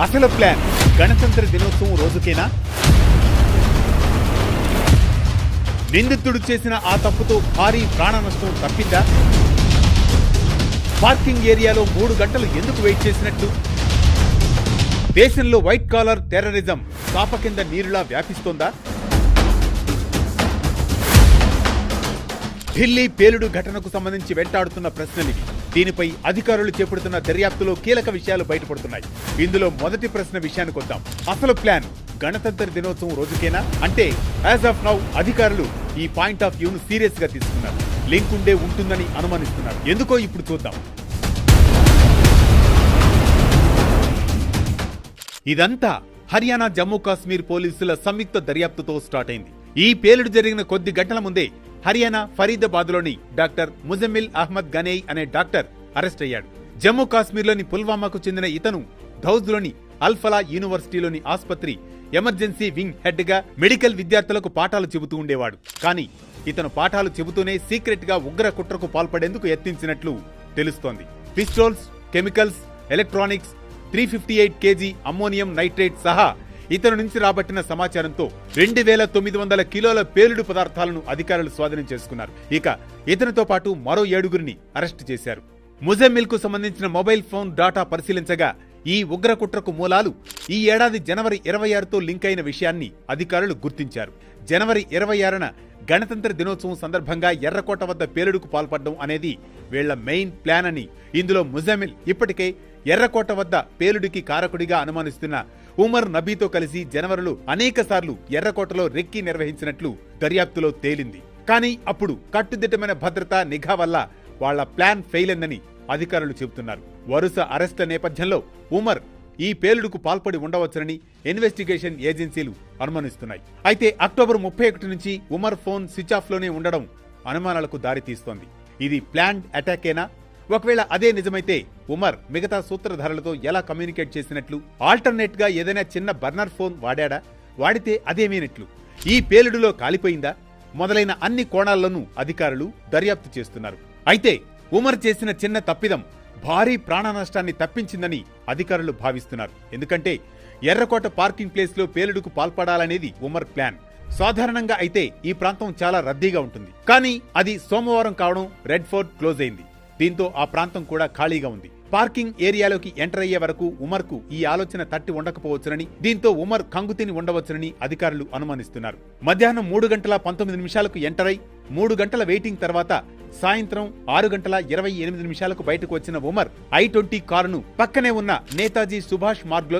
అసలు ప్లాన్ గణతంత్ర దినోత్సవం రోజుకేనా? నిందితుడు చేసిన ఆ తప్పుతో భారీ ప్రాణ నష్టం తప్పిందా? పార్కింగ్ ఏరియాలో 3 గంటలు ఎందుకు వెయిట్ చేసినట్లు? దేశంలో వైట్ కాలర్ టెర్రరిజం చాప కింద నీరులా వ్యాపిస్తోందా? ఢిల్లీ పేలుడు ఘటనకు సంబంధించి వెంటాడుతున్న ప్రశ్నలివి. దీనిపై అధికారులు చేపడుతున్న దర్యాప్తులో కీలక విషయాలు బయటపడుతున్నాయి. ఇందులో మొదటి ప్రశ్న విషయానికి వద్దాం. అసలు ప్లాన్ గణతంత్ర దినోత్సవం రోజుకేనా? అంటే యాజ్ ఆఫ్ నౌ అధికారులు ఈ పాయింట్ ఆఫ్ వ్యూను సీరియస్ గా తీసుకున్నారు. లింక్ ఉండే ఉంటుందని అనుమానిస్తున్నారు. ఎందుకో ఇప్పుడు చూద్దాం. ఇదంతా హర్యానా జమ్మూ కాశ్మీర్ పోలీసుల సంయుక్త దర్యాప్తుతో స్టార్ట్ అయింది. ఈ పేలుడు జరిగిన కొద్ది గంటల ముందే హర్యానా ఫరీదాబాద్లోని డాక్టర్ ముజమ్మిల్ అహ్మద్ గనేయ్ అనే డాక్టర్ అరెస్ట్ అయ్యాడు. జమ్మూ కాశ్మీర్లోని పుల్వామాకు చెందిన ఇతను ధౌజ్లోని అల్ఫలా యూనివర్సిటీలోని ఆసుపత్రి ఎమర్జెన్సీ వింగ్ హెడ్ గా మెడికల్ విద్యార్థులకు పాఠాలు చెబుతూ ఉండేవాడు. కానీ ఇతను పాఠాలు చెబుతూనే సీక్రెట్ గా ఉగ్ర కుట్రకు పాల్పడేందుకు యత్నించినట్లు తెలుస్తోంది. Pistols, chemicals, electronics, 358 kg ammonium nitrate సహా ఇతను నుంచి రాబట్టిన సమాచారంతో 2900 కిలోల పేలుడు పదార్థాలను అధికారులు స్వాధీనం చేసుకున్నారు. ఇక ఇతనితో పాటు మరో 7గురిని అరెస్టు చేశారు. ముజమ్మిల్ కు సంబంధించిన మొబైల్ ఫోన్ డాటా పరిశీలించగా ఈ ఉగ్ర కుట్రకు మూలాలు ఈ ఏడాది జనవరి 26తో లింక్ అయిన విషయాన్ని అధికారులు గుర్తించారు. జనవరి 26న గణతంత్ర దినోత్సవం సందర్భంగా ఎర్రకోట వద్ద పేలుడుకు పాల్పడడం అనేది వీళ్ల మెయిన్ ప్లాన్ అని, ఇందులో ముజమ్మిల్ ఇప్పటికే ఎర్రకోట వద్ద పేలుడికి కారకుడిగా అనుమానిస్తున్న ఉమర్ నబీతో కలిసి జనవరిలో అనేక సార్లు ఎర్రకోటలో రెక్కీ నిర్వహించినట్లు దర్యాప్తులో తేలింది. కానీ అప్పుడు కట్టుదిట్టమైన భద్రతా నిఘా వల్ల వాళ్ల ప్లాన్ ఫెయిల్ అయిందని అధికారులు చెబుతున్నారు. వరుస అరెస్టుల నేపథ్యంలో ఉమర్ ఈ పేలుడుకు పాల్పడి ఉండవచ్చునని ఇన్వెస్టిగేషన్ ఏజెన్సీలు అనుమానిస్తున్నాయి. అయితే అక్టోబర్ 31 నుంచి ఉమర్ ఫోన్ స్విచ్ ఆఫ్ లోనే ఉండడం అనుమానాలకు దారితీస్తోంది. ఇది ప్లాన్డ్ అటాకేనా? ఒకవేళ అదే నిజమైతే ఉమర్ మిగతా సూత్రధారులతో ఎలా కమ్యూనికేట్ చేసినట్లు? ఆల్టర్నేట్ గా ఏదైనా చిన్న బర్నర్ ఫోన్ వాడాడా? వాడితే అదేమైనట్లు? ఈ పేలుడులో కాలిపోయిందా? మొదలైన అన్ని కోణాల్లోనూ అధికారులు దర్యాప్తు చేస్తున్నారు. అయితే ఉమర్ చేసిన చిన్న తప్పిదం భారీ ప్రాణ నష్టాన్ని తప్పించిందని అధికారులు భావిస్తున్నారు. ఎందుకంటే ఎర్రకోట పార్కింగ్ ప్లేస్ లో పేలుడుకు పాల్పడాలనేది ఉమర్ ప్లాన్. సాధారణంగా అయితే ఈ ప్రాంతం చాలా రద్దీగా ఉంటుంది. కానీ అది సోమవారం కావడం రెడ్ ఫోర్ట్ క్లోజ్ అయింది. దీంతో ఆ ప్రాంతం కూడా ఖాళీగా ఉంది. పార్కింగ్ ఏరియాలోకి ఎంటర్ అయ్యే వరకు ఉమర్ కు ఈ ఆలోచన తట్టి ఉండకపోవచ్చునని, దీంతో ఉమర్ కంగుతిని ఉండవచ్చునని అధికారులు అనుమానిస్తున్నారు. మధ్యాహ్నం 3:19 ఎంటర్ అయి 3 గంటల వెయిటింగ్ తర్వాత సాయంత్రం 6:28 బయటకు వచ్చిన ఉమర్ I-20 కారును పక్కనే ఉన్న నేతాజీ సుభాష్ మార్గ్ లో